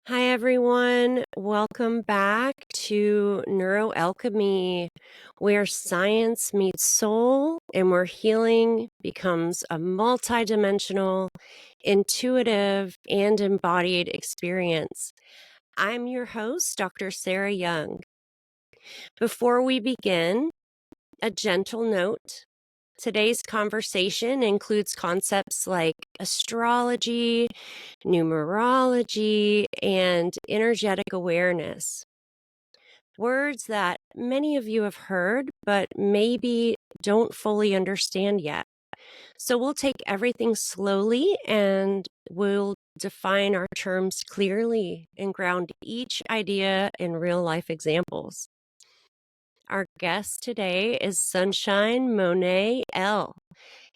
Hi, everyone. Welcome back to Neuroalchemy, where science meets soul and where healing becomes a multidimensional, intuitive, and embodied experience. I'm your host, Dr. Sarah Young. Before we begin, a gentle note. Today's conversation includes concepts like astrology, numerology, and energetic awareness. Words that many of you have heard, but maybe don't fully understand yet. So we'll take everything slowly and we'll define our terms clearly and ground each idea in real life examples. Our guest today is Sunshine Monié L,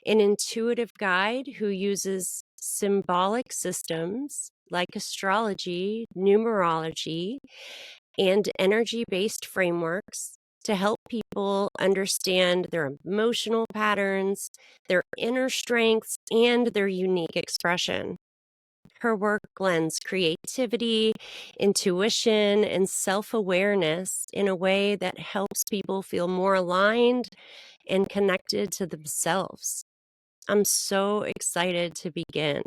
an intuitive guide who uses symbolic systems like astrology, numerology, and energy-based frameworks to help people understand their emotional patterns, their inner strengths, and their unique expression. Her work blends creativity, intuition, and self-awareness in a way that helps people feel more aligned and connected to themselves. I'm so excited to begin.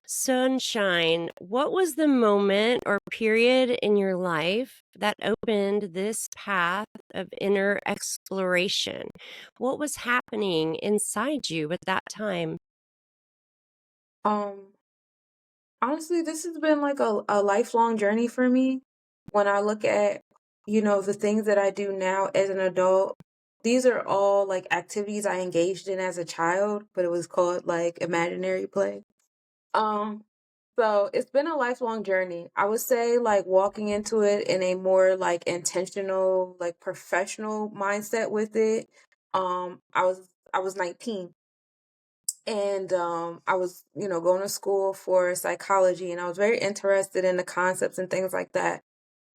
Sunshine, what was the moment or period in your life that opened this path of inner exploration? What was happening inside you at that time? Um, Honestly, this has been like a lifelong journey for me. When I look at, the things that I do now as an adult, these are all like activities I engaged in as a child, but it was called like imaginary play. Um, so it's been a lifelong journey. I would say like walking into it in a more like intentional, like professional mindset with it. I was 19 and I was, going to school for psychology, and I was very interested in the concepts and things like that.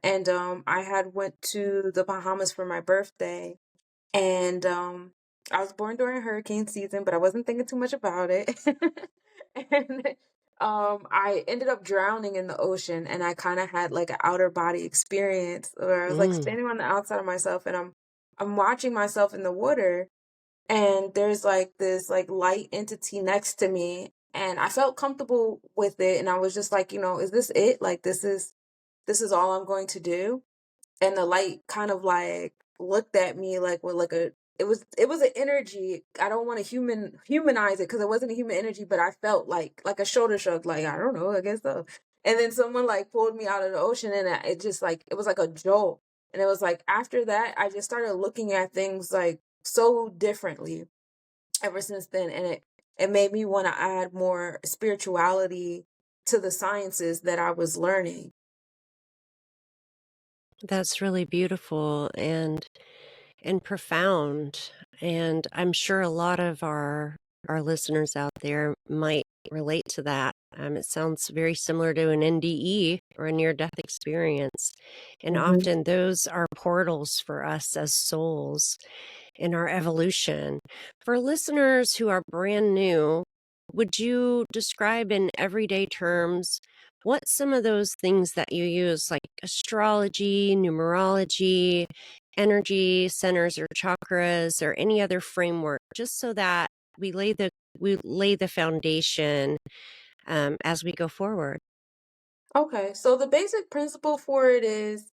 And I had went to the Bahamas for my birthday, and I was born during hurricane season, but I wasn't thinking too much about it. And I ended up drowning in the ocean, and I kind of had like an outer body experience where I was like Mm, standing on the outside of myself, and I'm watching myself in the water, and there's like this like light entity next to me, and I felt comfortable with it, and I was just like, is this it? Like this is all I'm going to do? And the light kind of like looked at me like with like a it was an energy. I don't want to humanize it because it wasn't a human energy, but I felt like a shoulder shrug, like I don't know, I guess so. And then someone like pulled me out of the ocean, and it just like it was like a jolt. And it was like after that, I just started looking at things like so differently ever since then, and it made me want to add more spirituality to the sciences that I was learning. that's really beautiful and profound. And I'm sure a lot of our listeners out there might relate to that. It sounds very similar to an NDE or a near-death experience. And Hmm. often those are portals for us as souls in our evolution. For listeners who are brand new, would you describe in everyday terms what some of those things that you use, like astrology, numerology, energy centers or chakras, or any other framework, just so that we lay the foundation as we go forward? Okay, so the basic principle for it is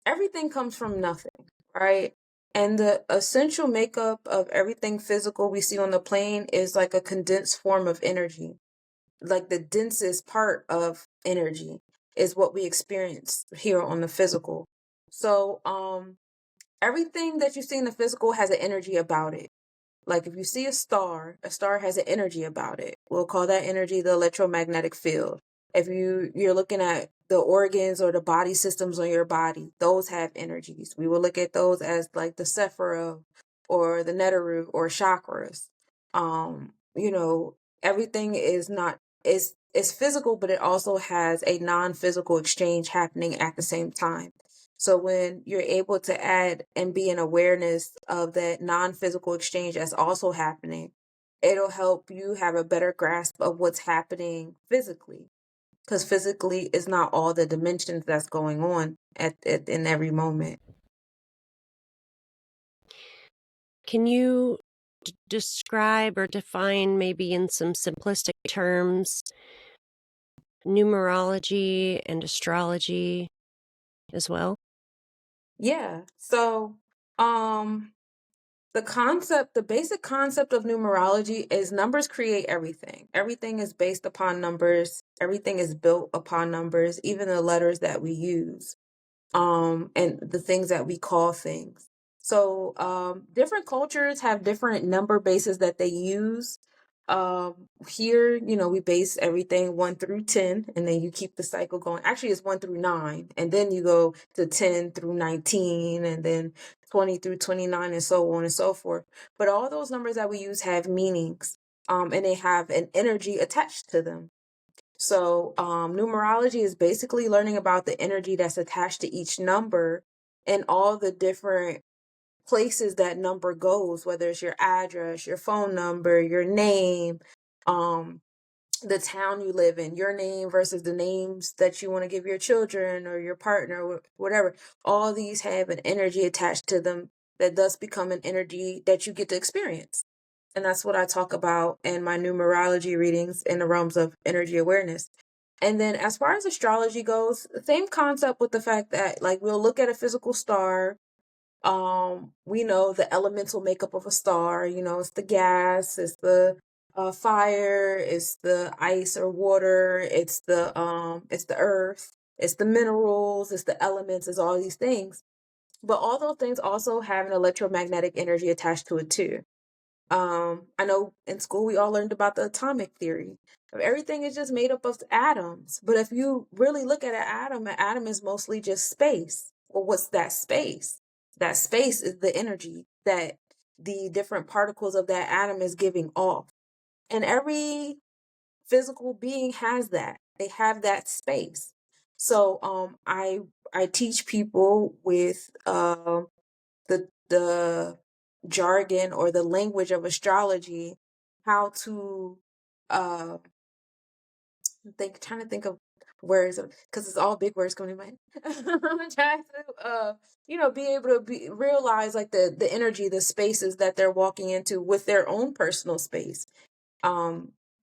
everything comes from nothing, right? And the essential makeup of everything physical we see on the plane is like a condensed form of energy. Like the densest part of energy is what we experience here on the physical. So, everything that you see in the physical has an energy about it. Like if you see a star has an energy about it. We'll call that energy the electromagnetic field. If you're looking at the organs or the body systems on your body, those have energies. We will look at those as like the sephira or the netaru or chakras. You know, everything is physical, but it also has a non-physical exchange happening at the same time. So when you're able to add and be in awareness of that non-physical exchange that's also happening, it'll help you have a better grasp of what's happening physically. because physically it's not all the dimensions that's going on at in every moment. Can you describe or define, maybe in some simplistic terms, numerology and astrology as well? Yeah. So, um, the basic concept of numerology is numbers create everything. Everything is based upon numbers. Everything is built upon numbers, even the letters that we use, and the things that we call things. So, different cultures have different number bases that they use. Here, we base everything 1 through 10, and then you keep the cycle going. Actually, it's 1 through 9, and then you go to 10 through 19, and then 20 through 29, and so on and so forth. But all those numbers that we use have meanings, and they have an energy attached to them. So, numerology is basically learning about the energy that's attached to each number and all the different places that number goes, whether it's your address, your phone number, your name, um, the town you live in, your name versus the names that you want to give your children or your partner, whatever. All these have an energy attached to them that does become an energy that you get to experience. And that's what I talk about in my numerology readings in the realms of energy awareness. And then as far as astrology goes, same concept with the fact that like we'll look at a physical star. We know the elemental makeup of a star, it's the gas, it's the fire, it's the ice or water, it's the earth, it's the minerals, it's the elements, it's all these things. But all those things also have an electromagnetic energy attached to it too. I know in school we all learned about the atomic theory. Everything is just made up of atoms. But if you really look at an atom is mostly just space. Well, what's that space? That space is the energy that the different particles of that atom is giving off. And every physical being has that. They have that space. So I teach people with the jargon or the language of astrology, how to uh trying to think of words because it's all big words coming in my head. I'm trying to be able to realize like the energy, the spaces that they're walking into with their own personal space. um,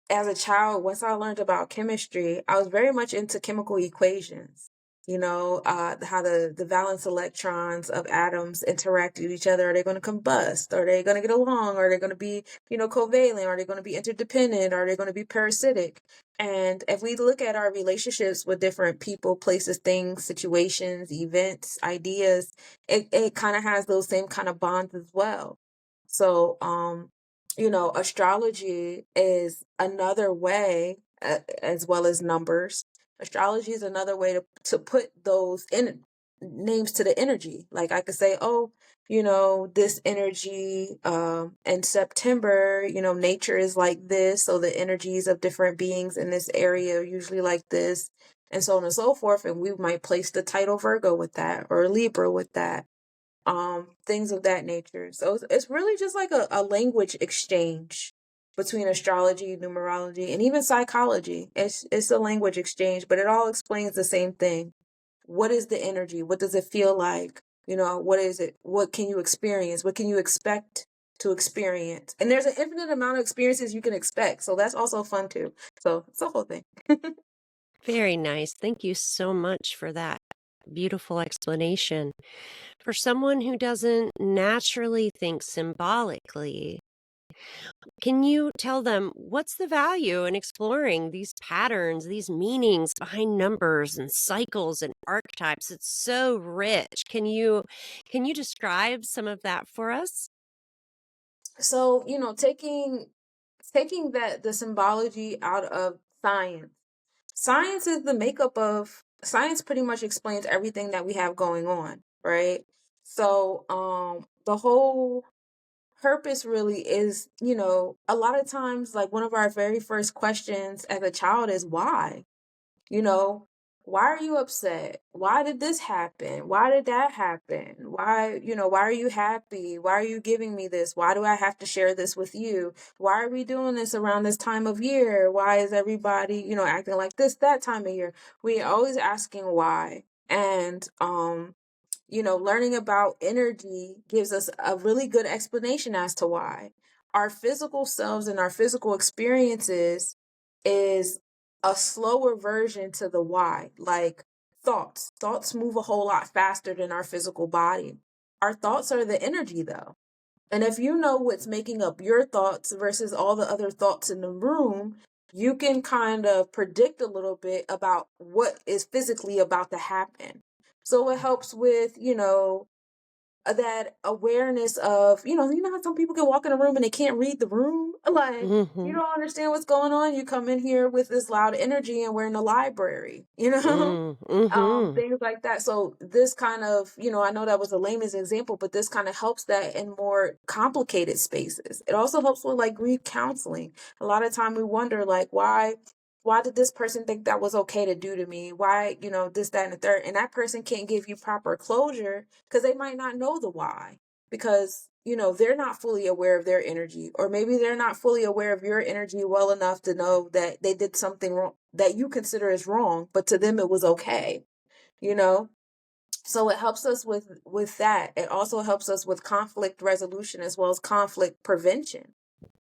as a child, once I learned about chemistry, I was very much into chemical equations. How the valence electrons of atoms interact with each other. Are they going to combust? Are they going to get along? Are they going to be, covalent? Are they going to be interdependent? Are they going to be parasitic? And if we look at our relationships with different people, places, things, situations, events, ideas, it kind of has those same kind of bonds as well. So, astrology is another way, as well as numbers. Astrology is another way to put those in names to the energy. Like I could say, oh, this energy in September, nature is like this. So the energies of different beings in this area are usually like this, and so on and so forth. And we might place the title Virgo with that or Libra with that, things of that nature. So it's really just like a language exchange between astrology, numerology, and even psychology. It's a language exchange, but it all explains the same thing. What is the energy? What does it feel like? What is it? What can you experience? What can you expect to experience? And there's an infinite amount of experiences you can expect. So that's also fun too. So it's the whole thing. Very nice. Thank you so much for that beautiful explanation. For someone who doesn't naturally think symbolically, can you tell them what's the value in exploring these patterns, these meanings behind numbers and cycles and archetypes? It's so rich. Can you describe some of that for us? So, taking that the symbology out of science. Science is the makeup of science pretty much explains everything that we have going on, right? So, the whole purpose really is, a lot of times like one of our very first questions as a child is why? You know, why are you upset? Why did this happen? Why did that happen? Why are you happy? Why are you giving me this? Why do I have to share this with you? Why are we doing this around this time of year? Why is everybody, acting like this that time of year? We always asking why. And learning about energy gives us a really good explanation as to why. Our physical selves and our physical experiences is a slower version to the why. Like thoughts. Thoughts move a whole lot faster than our physical body. Our thoughts are the energy though. And if you know what's making up your thoughts versus all the other thoughts in the room, you can kind of predict a little bit about what is physically about to happen. So it helps with, that awareness of, how some people can walk in a room and they can't read the room. Like, you Mhm. don't understand what's going on. You come in here with this loud energy and we're in the library, Mm, mhm. things like that. So this kind of, I know that was the lamest example, but this kind of helps that in more complicated spaces. It also helps with like grief counseling. A lot of time we wonder like why did this person think that was okay to do to me? Why, this, that, and the third. And that person can't give you proper closure because they might not know the why. Because, they're not fully aware of their energy. Or maybe they're not fully aware of your energy well enough to know that they did something wrong that you consider is wrong, but to them it was okay, you know? So it helps us with that. It also helps us with conflict resolution as well as conflict prevention.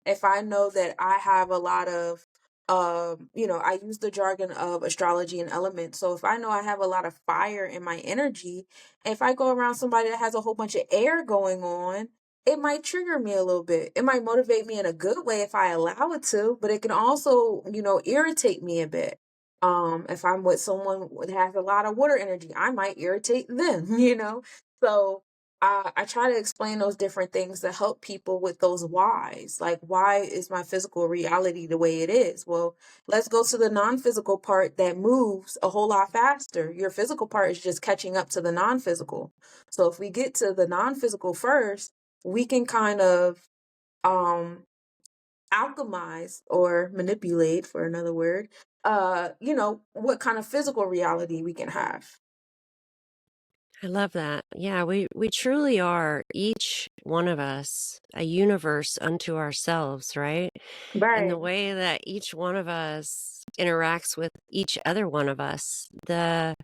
If I know that I have a lot of I use the jargon of astrology and elements. So if I know I have a lot of fire in my energy, if I go around somebody that has a whole bunch of air going on, it might trigger me a little bit. It might motivate me in a good way if I allow it to, but it can also, irritate me a bit. If I'm with someone that has a lot of water energy, I might irritate them, So I try to explain those different things to help people with those whys. Like, why is my physical reality the way it is? Well, let's go to the non physical part that moves a whole lot faster. Your physical part is just catching up to the non physical. So, if we get to the non physical first, we can kind of um, alchemize or manipulate, for another word, what kind of physical reality we can have. I love that. Yeah, we truly are, each one of us, a universe unto ourselves, right? And the Right. way that each one of us interacts with each other one of us, the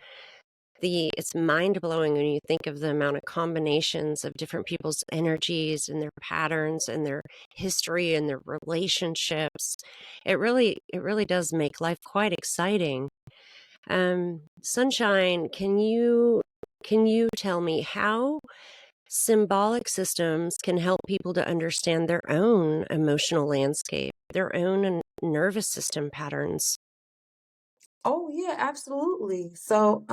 it's mind-blowing when you think of the amount of combinations of different people's energies and their patterns and their history and their relationships. It really does make life quite exciting. Sunshine, can you tell me how symbolic systems can help people to understand their own emotional landscape, their own nervous system patterns? Oh yeah, absolutely. So,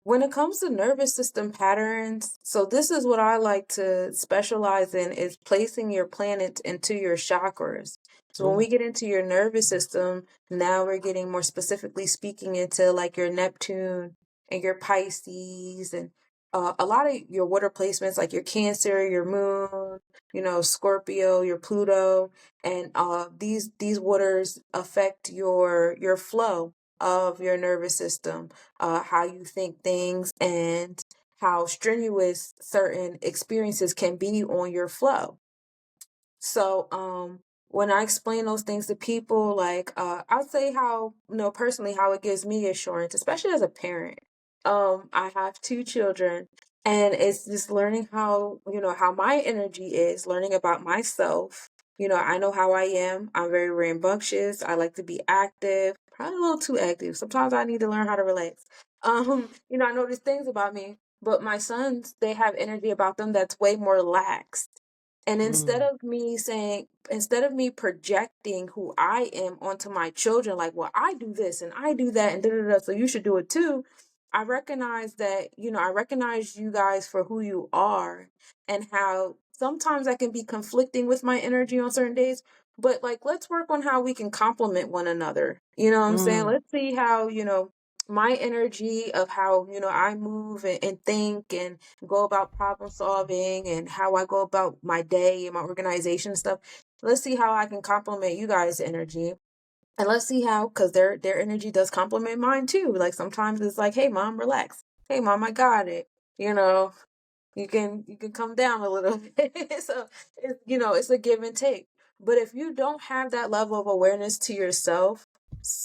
when it comes to nervous system patterns, so this is what I like to specialize in is placing your planets into your chakras. So when Mm, we get into your nervous system, now we're getting more specifically speaking into like your Neptune and your Pisces and a lot of your water placements like your Cancer, your Moon, Scorpio, your Pluto, and these waters affect your flow of your nervous system, how you think things, and how strenuous certain experiences can be on your flow. So, when I explain those things to people, like, I'll say how, personally, how it gives me assurance, especially as a parent. I have two children, and it's just learning how my energy is, learning about myself. I know how I am. I'm very rambunctious. I like to be active, probably a little too active. Sometimes I need to learn how to relax. I know these things about me, but my sons, they have energy about them that's way more lax. And mm, instead of me projecting who I am onto my children, like, well, I do this and I do that and da da da, so you should do it too. I recognize you guys for who you are and how sometimes I can be conflicting with my energy on certain days, but like, let's work on how we can complement one another. You know what I'm saying? mm. Let's see how, my energy of how, I move and think and go about problem solving and how I go about my day and my organization and stuff. Let's see how I can complement you guys' energy. And let's see how, because their energy does complement mine too. Like sometimes it's like, hey mom, relax. Hey mom, I got it. You know, you can come down a little bit. So it's, it's a give and take. But if you don't have that level of awareness to yourself,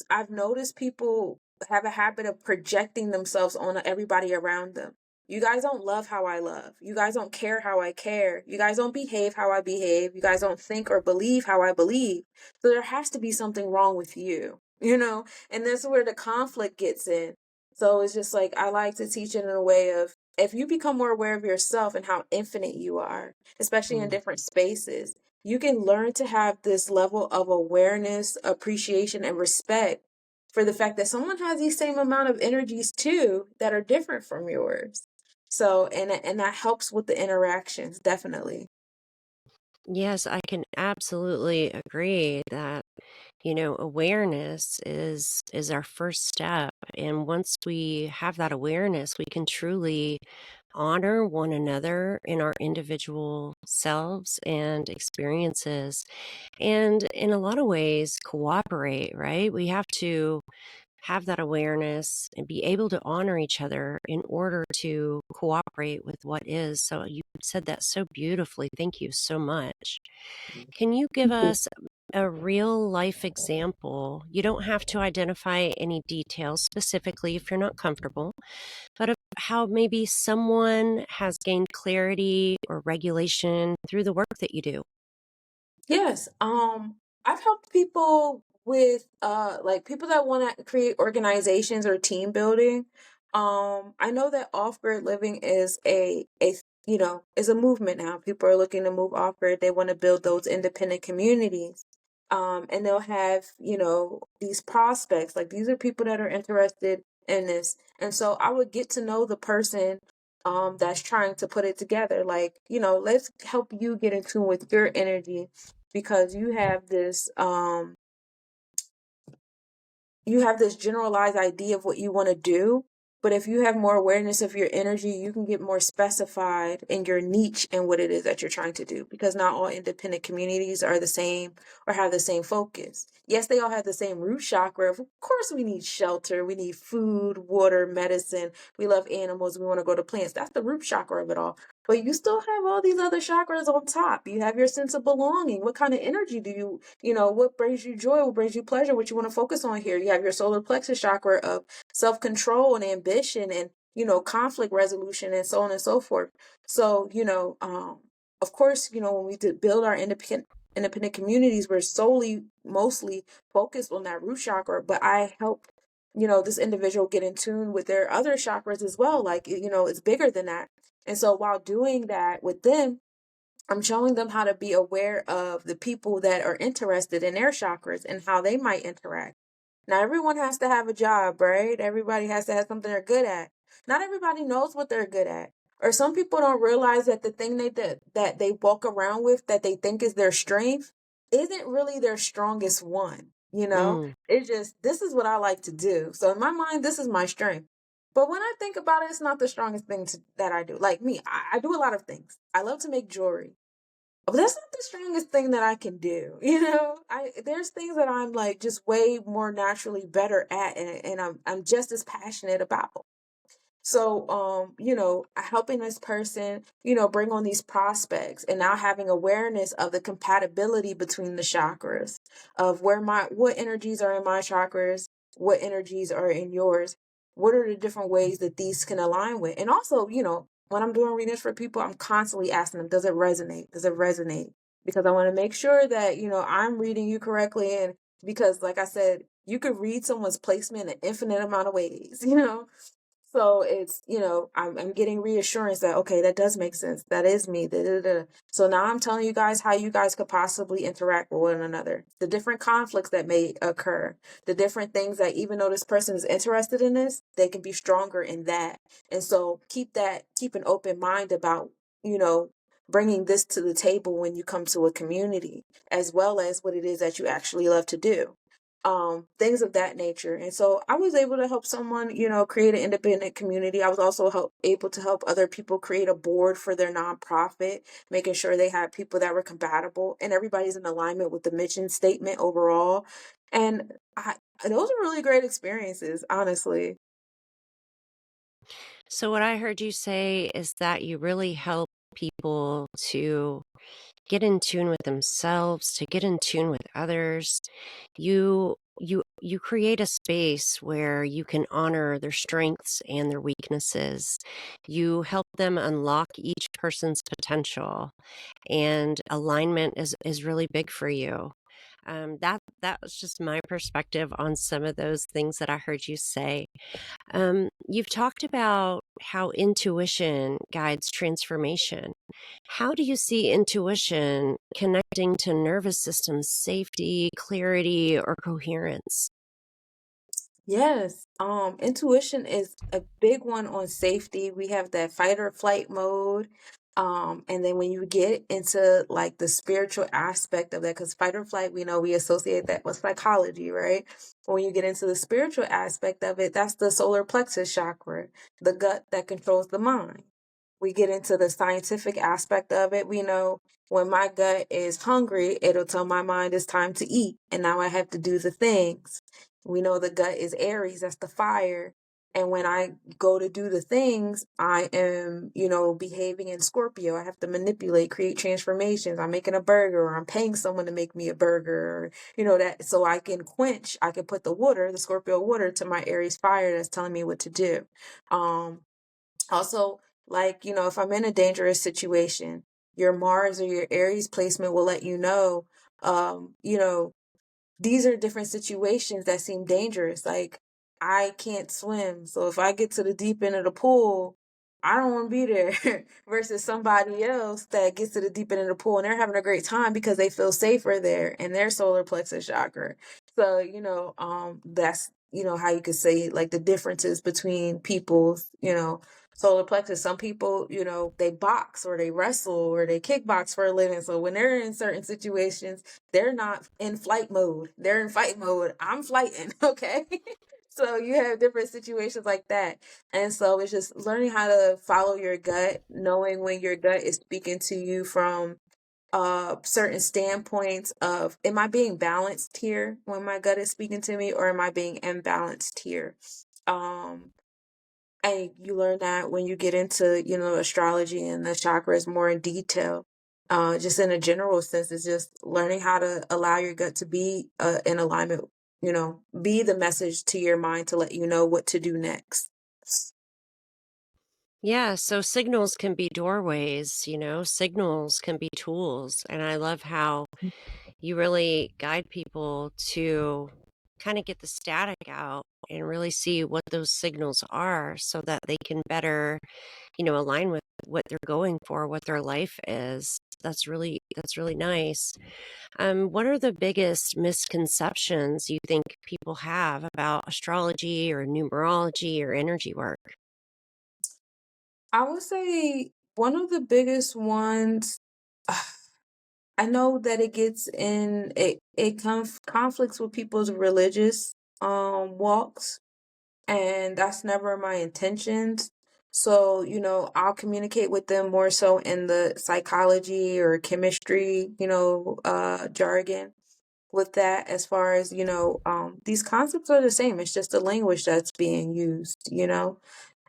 I've noticed people have a habit of projecting themselves on everybody around them. You guys don't love how I love. You guys don't care how I care. You guys don't behave how I behave. You guys don't think or believe how I believe. So there has to be something wrong with you. And that's where the conflict gets in. So it's just like I like to teach it in a way of, if you become more aware of yourself and how infinite you are, especially in Mm. different spaces, you can learn to have this level of awareness, appreciation, and respect for the fact that someone has the same amount of energies too that are different from yours. So, and that helps with the interactions, definitely. Yes, I can absolutely agree that, awareness is our first step. And once we have that awareness, we can truly honor one another in our individual selves and experiences. And in a lot of ways, cooperate, right? We have to have that awareness and be able to honor each other in order to cooperate with what is. So you said that so beautifully. Thank you so much. Can you give us a real life example? You don't have to identify any details specifically if you're not comfortable, but of how maybe someone has gained clarity or regulation through the work that you do. Yes. I've helped people with like people that want to create organizations or team building. I know that off-grid living is is a movement now. People are looking to move off-grid. They want to build those independent communities. And they'll have, these prospects, like these are people that are interested in this. And so I would get to know the person that's trying to put it together. Like, let's help you get in tune with your energy because you have this generalized idea of what you want to do. But if you have more awareness of your energy, you can get more specified in your niche and what it is that you're trying to do. Because not all independent communities are the same or have the same focus. Yes, they all have the same root chakra. Of course, we need shelter, we need food, water, medicine. We love animals, we want to go to plants. That's the root chakra of it all. But you still have all these other chakras on top. You have your sense of belonging. What kind of energy do what brings you joy? What brings you pleasure? What you want to focus on here? You have your solar plexus chakra of self-control and ambition and, conflict resolution and so on and so forth. So, of course, when we did build our independent communities, we're mostly focused on that root chakra, but I help this individual get in tune with their other chakras as well. Like, it's bigger than that. And so while doing that with them, I'm showing them how to be aware of the people that are interested in their chakras and how they might interact. Now, everyone has to have a job, right? Everybody has to have something they're good at. Not everybody knows what they're good at. Or some people don't realize that the thing that they walk around with that they think is their strength isn't really their strongest one. Mm. It's just, this is what I like to do. So in my mind, this is my strength. But when I think about it, it's not the strongest thing that I do. Like me, I do a lot of things. I love to make jewelry. But that's not the strongest thing that I can do. There's things that I'm like just way more naturally better at and I'm just as passionate about. So, helping this person, bring on these prospects and now having awareness of the compatibility between the chakras of what energies are in my chakras, what energies are in yours, what are the different ways that these can align with. And also, when I'm doing readings for people, I'm constantly asking them, does it resonate? Does it resonate? Because I want to make sure that, I'm reading you correctly. And because, like I said, you could read someone's placement an infinite amount of ways. So it's, I'm getting reassurance that, okay, that does make sense. That is me. Da, da, da. So now I'm telling you guys how you guys could possibly interact with one another, the different conflicts that may occur, the different things that even though this person is interested in this, they can be stronger in that. And so keep an open mind about, you know, bringing this to the table when you come to a community, as well as what it is that you actually love to do. things of that nature. And so I was able to help someone, create an independent community. I was also able to help other people create a board for their nonprofit, making sure they had people that were compatible and everybody's in alignment with the mission statement overall. And those are really great experiences, honestly. So, what I heard you say is that you really help people to get in tune with themselves, to get in tune with others. You create a space where you can honor their strengths and their weaknesses. You help them unlock each person's potential, and alignment is really big for you. That was just my perspective on some of those things that I heard you say. You've talked about how intuition guides transformation. How do you see intuition connecting to nervous system safety, clarity, or coherence? Yes, intuition is a big one on safety. We have that fight or flight mode. And then when you get into like the spiritual aspect of that, because fight or flight, we know we associate that with psychology, right? When you get into the spiritual aspect of it, that's the solar plexus chakra, the gut that controls the mind. We get into the scientific aspect of it. We know when my gut is hungry, it'll tell my mind it's time to eat. And now I have to do the things. We know the gut is Aries, that's the fire. And when I go to do the things, I am, behaving in Scorpio. I have to manipulate, create transformations. I'm making a burger or I'm paying someone to make me a burger or, that so I can put the Scorpio water to my Aries fire that's telling me what to do. Also, like, if I'm in a dangerous situation, your Mars or your Aries placement will let you know, um, you know, these are different situations that seem dangerous. Like, I can't swim. So if I get to the deep end of the pool, I don't want to be there versus somebody else that gets to the deep end of the pool and they're having a great time because they feel safer there in their solar plexus chakra. So, that's, how you could say like the differences between people's, solar plexus. Some people, they box or they wrestle or they kickbox for a living. So when they're in certain situations, they're not in flight mode. They're in fight mode. I'm flighting. Okay. So you have different situations like that. And so it's just learning how to follow your gut, knowing when your gut is speaking to you from certain standpoints of, am I being balanced here when my gut is speaking to me, or am I being imbalanced here? Um and you learn that when you get into, astrology and the chakras more in detail. Just in a general sense, it's just learning how to allow your gut to be in alignment, be the message to your mind to let you know what to do next. Yeah, so signals can be doorways, signals can be tools. And I love how you really guide people to kind of get the static out and really see what those signals are so that they can better, align with what they're going for, what their life is. That's really nice. What are the biggest misconceptions you think people have about astrology or numerology or energy work? I would say one of the biggest ones, I know that it conflicts with people's religious walks, and that's never my intentions. So, I'll communicate with them more so in the psychology or chemistry, jargon with that, as far as, these concepts are the same. It's just the language that's being used.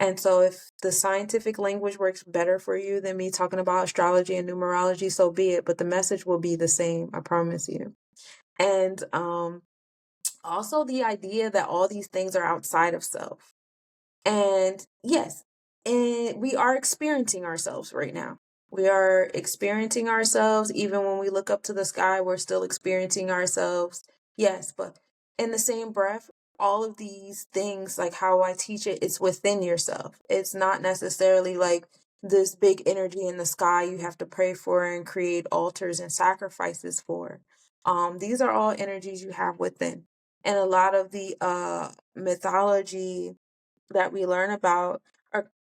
And so if the scientific language works better for you than me talking about astrology and numerology, so be it. But the message will be the same, I promise you. And also the idea that all these things are outside of self. And yes, and we are experiencing ourselves right now. We are experiencing ourselves. Even when we look up to the sky, we're still experiencing ourselves. Yes, but in the same breath, all of these things, like how I teach it, it's within yourself. It's not necessarily like this big energy in the sky you have to pray for and create altars and sacrifices for. These are all energies you have within. And a lot of the mythology that we learn about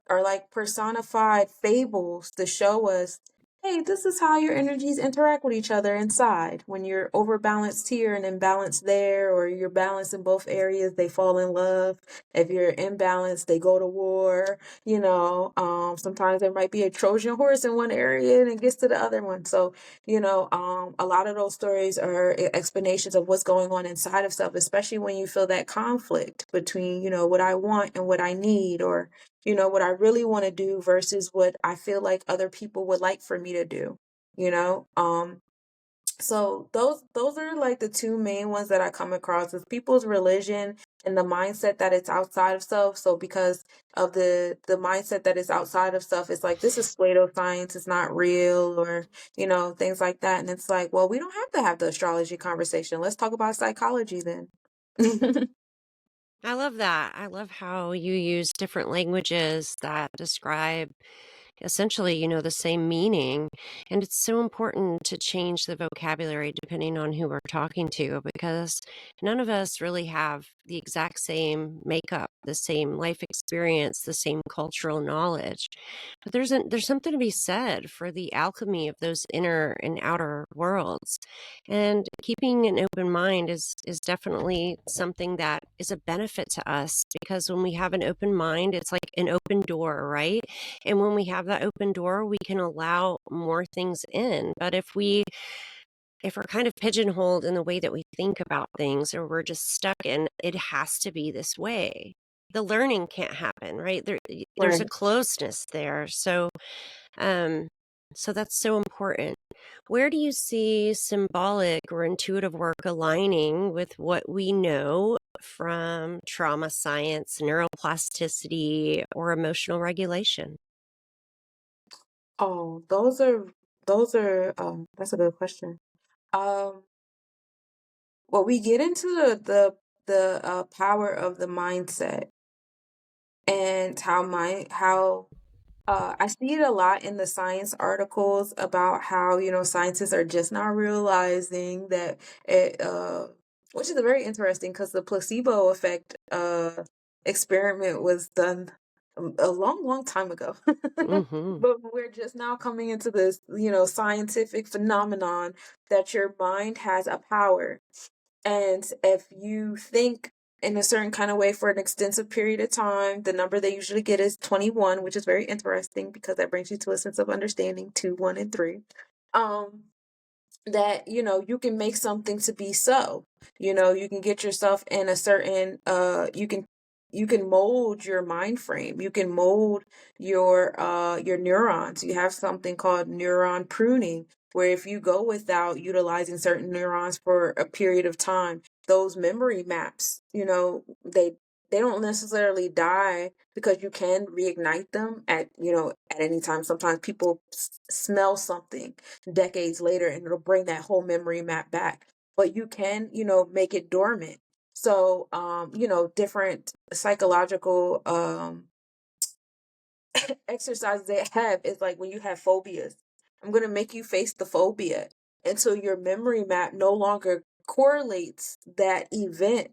are like personified fables to show us hey, this is how your energies interact with each other inside. When you're overbalanced here and imbalanced there, or you're balanced in both areas, they fall in love. If you're imbalanced, they go to war. Sometimes there might be a Trojan horse in one area and it gets to the other one. So, a lot of those stories are explanations of what's going on inside of self, especially when you feel that conflict between, what I want and what I need, or what I really want to do versus what I feel like other people would like for me to do, you know? So those are like the two main ones that I come across is people's religion and the mindset that it's outside of self. So because of the mindset that is outside of self, it's like this is pseudoscience, it's not real, or things like that. And it's like, well, we don't have to have the astrology conversation. Let's talk about psychology then. I love that. I love how you use different languages that describe essentially, the same meaning. And it's so important to change the vocabulary depending on who we're talking to because none of us really have the exact same makeup, the same life experience, the same cultural knowledge. But there's something to be said for the alchemy of those inner and outer worlds. And keeping an open mind is definitely something that is a benefit to us because when we have an open mind, it's like an open door, right? And when we have that open door, we can allow more things in. But if we're kind of pigeonholed in the way that we think about things or we're just stuck in it has to be this way, the learning can't happen, right? There's a Right. closeness there. Um so that's so important. Where do you see symbolic or intuitive work aligning with what we know from trauma science, neuroplasticity, or emotional regulation? Oh, that's a good question. Um, well, we get into the power of the mindset and how I see it a lot in the science articles about how, scientists are just now realizing that which is very interesting because the placebo effect experiment was done a long, long time ago. Mhm. But we're just now coming into this, scientific phenomenon that your mind has a power. And if you think in a certain kind of way for an extensive period of time, the number they usually get is 21, which is very interesting because that brings you to a sense of understanding, 2, 1, and 3. Um, that you can make something to be so. You can get yourself in a certain you can mold your mind frame, you can mold your neurons. You have something called neuron pruning, where if you go without utilizing certain neurons for a period of time, those memory maps, they don't necessarily die because you can reignite them at any time. Sometimes people smell something decades later and it'll bring that whole memory map back, but you can make it dormant. So different psychological exercises they have is like when you have phobias, I'm going to make you face the phobia until your memory map no longer correlates that event.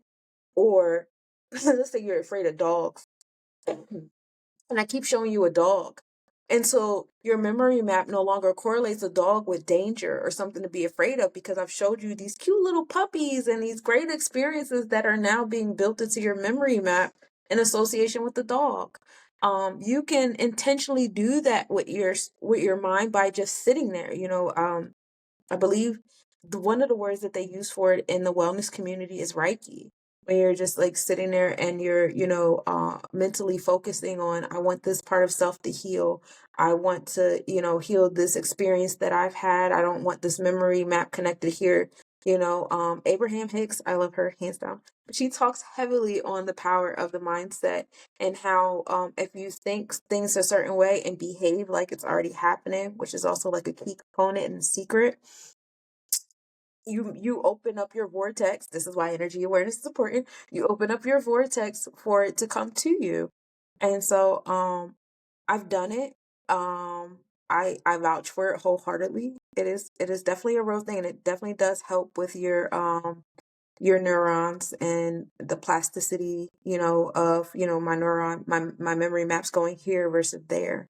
Or let's say you're afraid of dogs and I keep showing you a dog. And so your memory map no longer correlates a dog with danger or something to be afraid of because I've showed you these cute little puppies and these great experiences that are now being built into your memory map in association with the dog. You can intentionally do that with your mind by just sitting there. I believe one of the words that they use for it in the wellness community is Reiki. When you're just like sitting there and you're, mentally focusing on, I want this part of self to heal. I want to, heal this experience that I've had. I don't want this memory map connected here. Abraham Hicks, I love her hands down. She talks heavily on the power of the mindset and how if you think things a certain way and behave like it's already happening, which is also like a key component and secret, you open up your vortex. This is why energy awareness is important. You open up your vortex for it to come to you. And so I've done it. I vouch for it wholeheartedly. It is definitely a real thing, and it definitely does help with your neurons and the plasticity, of my neuron, my memory maps going here versus there.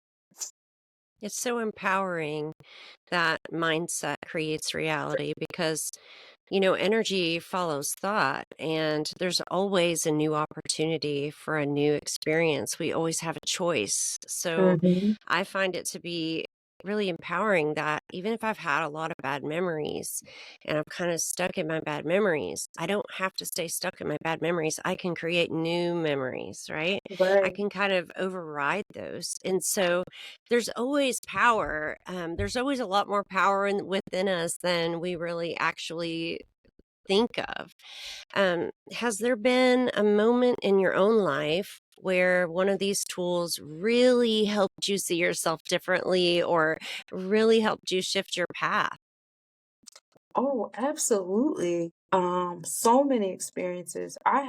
It's so empowering that mindset creates reality because, energy follows thought, and there's always a new opportunity for a new experience. We always have a choice. So Mhm. I find it to be really empowering that even if I've had a lot of bad memories and I'm kind of stuck in my bad memories, I don't have to stay stuck in my bad memories. I can create new memories, right? I Right. can kind of override those. And so there's always power. There's always a lot more power within us than we really actually think of. Has there been a moment in your own life where one of these tools really helped you see yourself differently or really helped you shift your path? Oh, absolutely. So many experiences. I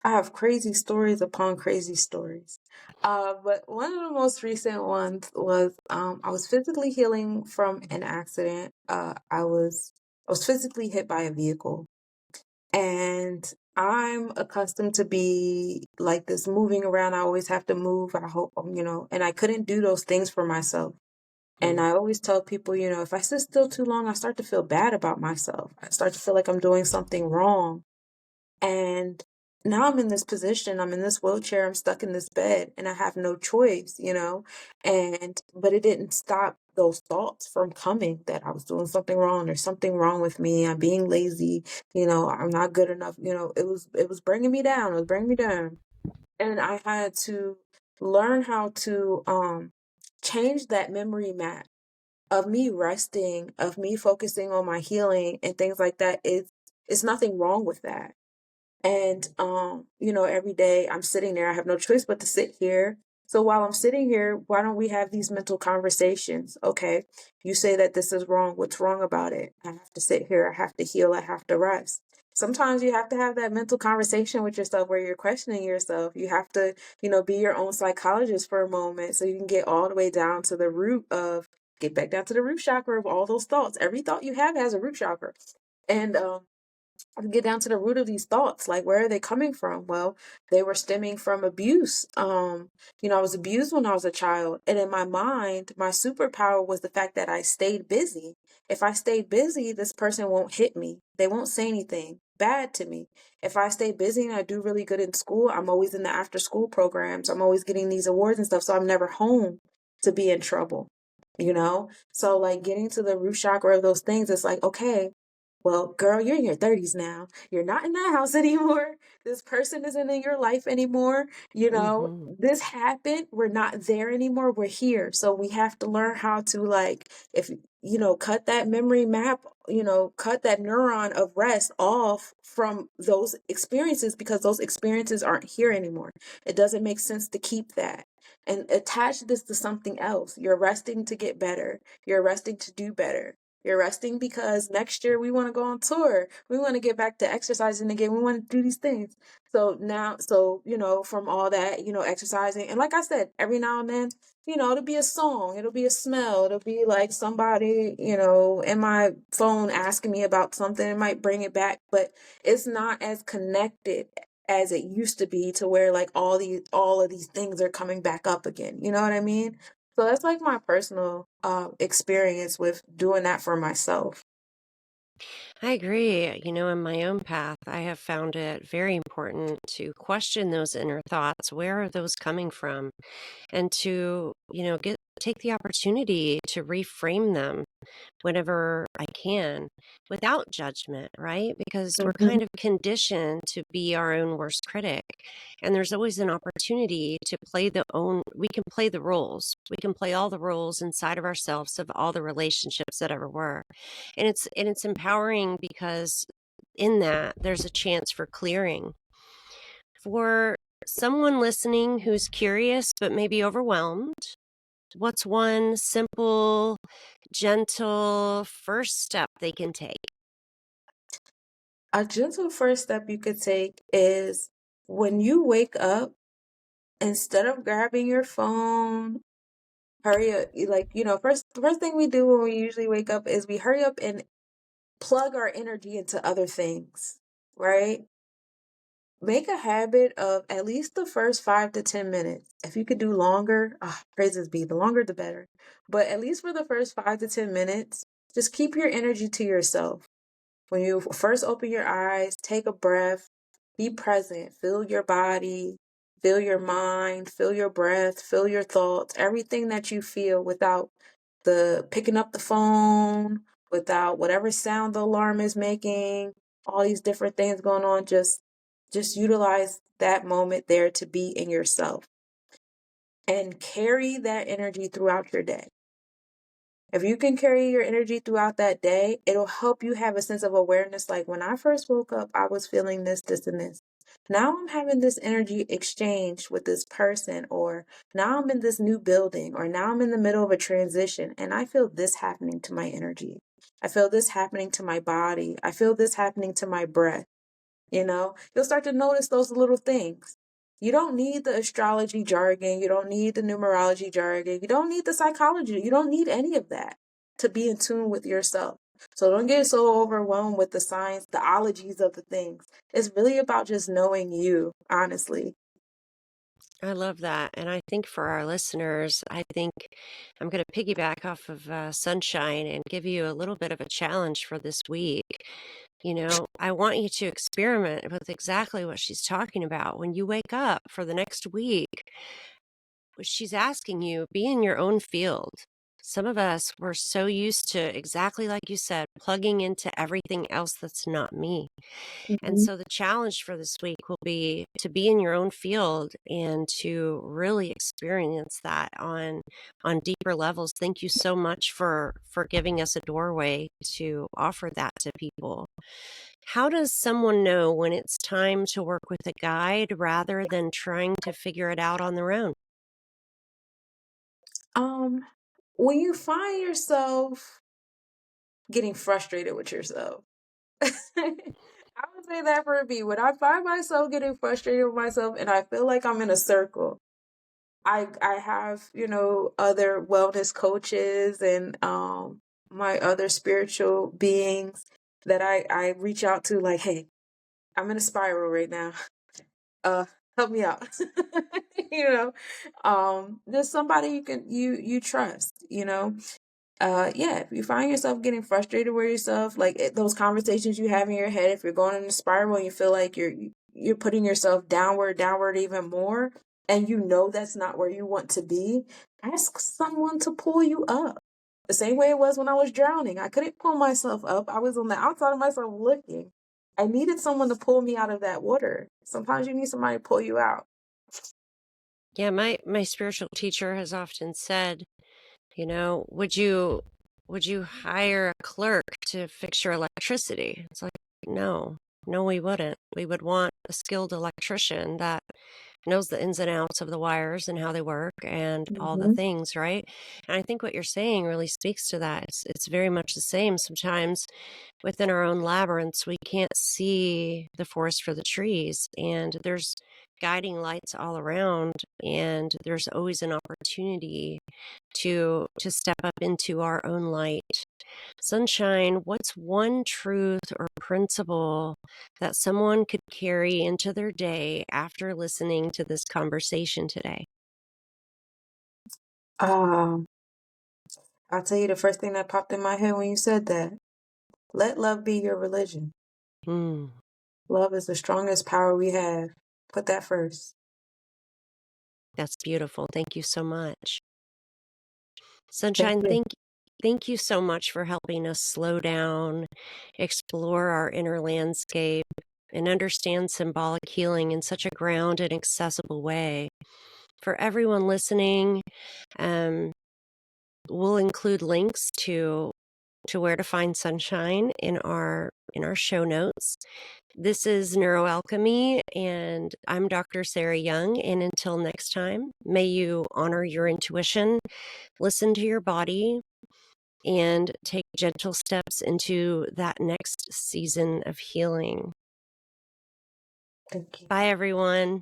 have crazy stories upon crazy stories. But one of the most recent ones was I was physically healing from an accident. I was physically hit by a vehicle, and I'm accustomed to be like this, moving around. I always have to move. I hope, and I couldn't do those things for myself. And Mm. I always tell people, if I sit still too long, I start to feel bad about myself. I start to feel like I'm doing something wrong. And now I'm in this position, I'm in this wheelchair, I'm stuck in this bed, and I have no choice. But it didn't stop those thoughts from coming that I was doing something wrong. There's something wrong with me. I'm being lazy. I'm not good enough. It was bringing me down. It was bringing me down. And I had to learn how to change that memory map of me resting, of me focusing on my healing and things like that. It's nothing wrong with that. And, every day I'm sitting there, I have no choice but to sit here. So while I'm sitting here, why don't we have these mental conversations? Okay, you say that this is wrong. What's wrong about it? I have to sit here. I have to heal. I have to rest. Sometimes you have to have that mental conversation with yourself where you're questioning yourself. You have to, be your own psychologist for a moment so you can get all the way down to the root of, get back down to the root chakra of all those thoughts. Every thought you have has a root chakra. And get down to the root of these thoughts. Like, where are they coming from? Well, they were stemming from abuse. I was abused when I was a child, and in my mind, my superpower was the fact that I stayed busy. If I stayed busy, this person won't hit me. They won't say anything bad to me. If I stay busy and I do really good in school, I'm always in the after school programs. I'm always getting these awards and stuff, so I'm never home to be in trouble. So like getting to the root chakra of those things, it's like, okay, well, girl, you're in your 30s now. You're not in that house anymore. This person isn't in your life anymore. Mhm. This happened. We're not there anymore. We're here. So we have to learn how to, like, if, cut that memory map, cut that neuron of rest off from those experiences because those experiences aren't here anymore. It doesn't make sense to keep that. And attach this to something else. You're resting to get better. You're resting to do better. You're resting because next year we want to go on tour. We want to get back to exercising again. We want to do these things. So now, from all that, exercising. And like I said, every now and then, it'll be a song, it'll be a smell, it'll be like somebody, in my phone asking me about something. It might bring it back, but it's not as connected as it used to be to where like all of these things are coming back up again. You know what I mean? So that's like my personal experience with doing that for myself. I agree. In my own path, I have found it very important to question those inner thoughts. Where are those coming from? And to, take the opportunity to reframe them whenever I can without judgment, right? Because we're Mhm. kind of conditioned to be our own worst critic. And there's always an opportunity to we can play the roles. We can play all the roles inside of ourselves of all the relationships that ever were. And it's empowering because in that there's a chance for clearing. For someone listening who's curious but maybe overwhelmed, what's one simple, gentle first step they can take? A gentle first step you could take is when you wake up, instead of grabbing your phone, hurry up. First thing we do when we usually wake up is we hurry up and plug our energy into other things, right? Make a habit of at least the first 5 to 10 minutes. If you could do longer, praises be, the longer the better. But at least for the first 5 to 10 minutes, just keep your energy to yourself. When you first open your eyes, take a breath, be present, feel your body, feel your mind, feel your breath, feel your thoughts, everything that you feel without the picking up the phone, without whatever sound the alarm is making, all these different things going on. Just utilize that moment there to be in yourself and carry that energy throughout your day. If you can carry your energy throughout that day, it'll help you have a sense of awareness. Like when I first woke up, I was feeling this, this, and this. Now I'm having this energy exchange with this person, or now I'm in this new building, or now I'm in the middle of a transition, and I feel this happening to my energy. I feel this happening to my body. I feel this happening to my breath. You'll start to notice those little things. You don't need the astrology jargon. You don't need the numerology jargon. You don't need the psychology. You don't need any of that to be in tune with yourself. So don't get so overwhelmed with the science, the ologies of the things. It's really about just knowing you, honestly. I love that. And I think for our listeners, I think I'm going to piggyback off of Sunshine and give you a little bit of a challenge for this week. I want you to experiment with exactly what she's talking about. When you wake up for the next week, what she's asking you, be in your own field. Some of us were so used to, exactly like you said, plugging into everything else that's not me. And Mhm. so the challenge for this week will be to be in your own field and to really experience that on deeper levels. Thank you so much for giving us a doorway to offer that to people. How does someone know when it's time to work with a guide rather than trying to figure it out on their own? Um, when you find yourself getting frustrated with yourself, I would say that for me. When I find myself getting frustrated with myself and I feel like I'm in a circle, I have, other wellness coaches and my other spiritual beings that I reach out to like, hey, I'm in a spiral right now. Uh Help me out. you know. There's somebody you trust. Yeah, if you find yourself getting frustrated with yourself, like those conversations you have in your head, if you're going in a spiral and you feel like you're putting yourself downward even more, and you know that's not where you want to be, ask someone to pull you up. The same way it was when I was drowning. I couldn't pull myself up. I was on the outside of myself looking. I needed someone to pull me out of that water. Sometimes you need somebody to pull you out. Yeah, my spiritual teacher has often said, would you hire a clerk to fix your electricity? It's like, no. No, we wouldn't. We would want a skilled electrician that knows the ins and outs of the wires and how they work and all the Hmm. things, right? And I think what you're saying really speaks to that. It's very much the same. Sometimes within our own labyrinths, we can't see the forest for the trees, and there's guiding lights all around, and there's always an opportunity to step up into our own light. Sunshine, what's one truth or principle that someone could carry into their day after listening to this conversation today? Um, I'll tell you the first thing that popped in my head when you said that. Let love be your religion. Hmm, Love is the strongest power we have. Put that first. that's beautiful. Thank you so much. Thank Sunshine, you. thank you so much for helping us slow down, explore our inner landscape, and understand symbolic healing in such a grounded, accessible way. For everyone listening, um, we'll include links to where to find Sunshine in our show notes. This is Neuroalchemy, and I'm Dr. Sarah Young. And until next time, may you honor your intuition, listen to your body, and take gentle steps into that next season of healing. Thank you. Bye, everyone.